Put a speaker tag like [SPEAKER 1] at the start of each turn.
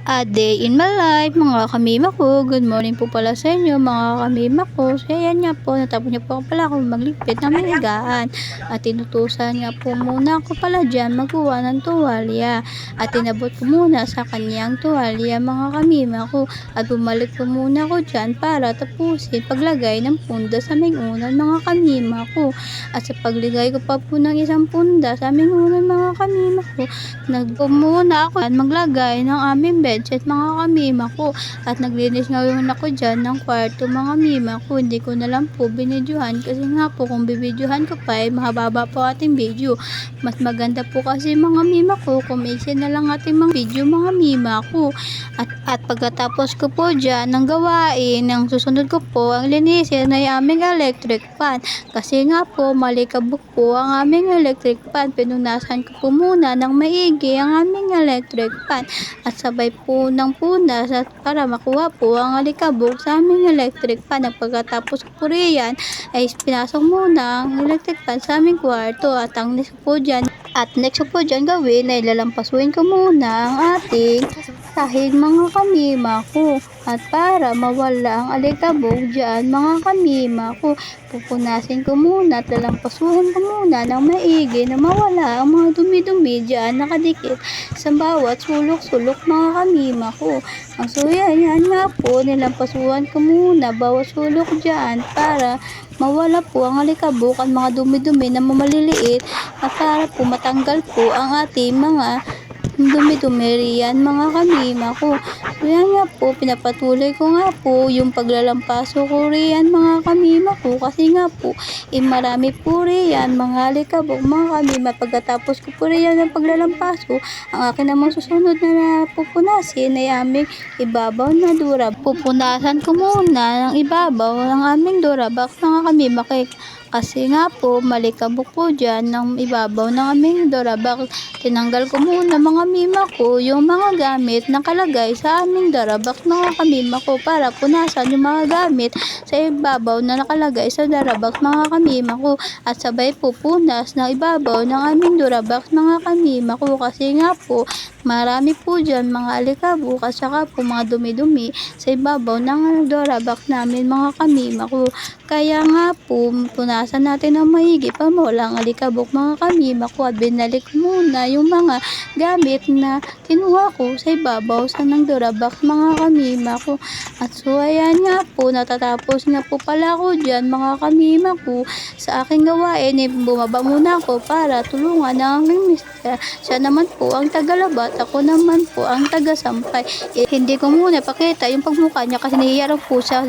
[SPEAKER 1] A day in my life, mga kamima ko. Good morning po pala sa inyo, mga kamima ko. So, ayan nga po, natapos niyo po pala ako magligpit ng may higaan. At tinutusan nga po muna ako pala dyan magawa ng tuwalya. At tinabot ko muna sa kanyang tuwalya, mga kamima ko. At bumalik po muna ako dyan para tapusin paglagay ng punda sa aming unan, mga kamima ko. At sa pagligay ko pa po ng isang punda sa aming unan, mga kamima ko, nagpumuna ako at maglagay ng aming bedsheet, mga kamima ko. At naglinis ngayon ako dyan ng kwarto, mga mima ko. Hindi ko na lang po binidyohan kasi nga po kung bibidyohan ko pa ay mahababa po ating video. Mas maganda po kasi, mga mima ko, kung maiksi na lang ating mga video, mga mima ko. At pagkatapos ko po dyan ng gawain, ang susunod ko po ang linisin ay aming electric fan. Kasi nga po malikabok po ang aming electric fan. Pinunasan ko po muna ng maigi ang aming electric fan. At sabay po ng punas at para makuha po ang alikabok sa aming electric fan. At pagkatapos ko po riyan ay pinasok muna ang electric fan sa aming kwarto. At ang next po dyan gawin ay lalampasuin ko muna ang ating sahig, mga kamima ko. At para mawala ang alikabok dyan, mga kamima ko, pupunasin ko muna at lalampasuhin ko muna ng maigi na mawala ang mga dumi-dumi dyan nakadikit sa bawat sulok-sulok, mga kamima ko. So yan nga po, nilampasuhan ko muna bawat sulok dyan para mawala po ang alikabok at mga dumi-dumi na maliliit at para po matanggal po ang ating mga dumi-dumi riyan, mga kamima ko. So yan nga po, pinapatuloy ko nga po yung paglalampaso ko riyan, mga kamima ko, kasi nga po marami po riyan mga alikabok, mga kamima. Pagkatapos ko po riyan ng paglalampaso, ang akin namang susunod na pupunasin ay aming ibabaw na durab. Pupunasan ko muna ng ibabaw ng aming durabox, mga kamima, kasi nga po malikabok po dyan ng ibabaw ng aming durabox. Tinanggal ko muna, mga mima ko, yung mga gamit na kalagay sa aming durabox, mga kamima ko, para punasan yung mga gamit sa ibabaw na nakalagay sa durabox, mga kamima ko. At sabay po punas ng ibabaw ng aming durabox, mga kamima ko, kasi nga po marami po dyan mga alikabok at saka po mga dumi-dumi sa ibabaw ng durabox namin, mga kamima ko. Kaya nga po, punasan natin ng maigi pa mawala ang alikabok, mga kamima ko. At binalik muna yung mga gamit na kinuha ko sa ibabaw sa ng durabox, mga kamima ko. At so ayan nga po, natatapos na po pala ako dyan, mga kamima ko, sa aking gawain. Bumaba muna ako para tulungan ng aking mister. Siya naman po ang tagalabat, ako naman po ang tagasampay. Hindi ko muna pakita yung pagmukha niya kasi nahiya po siya.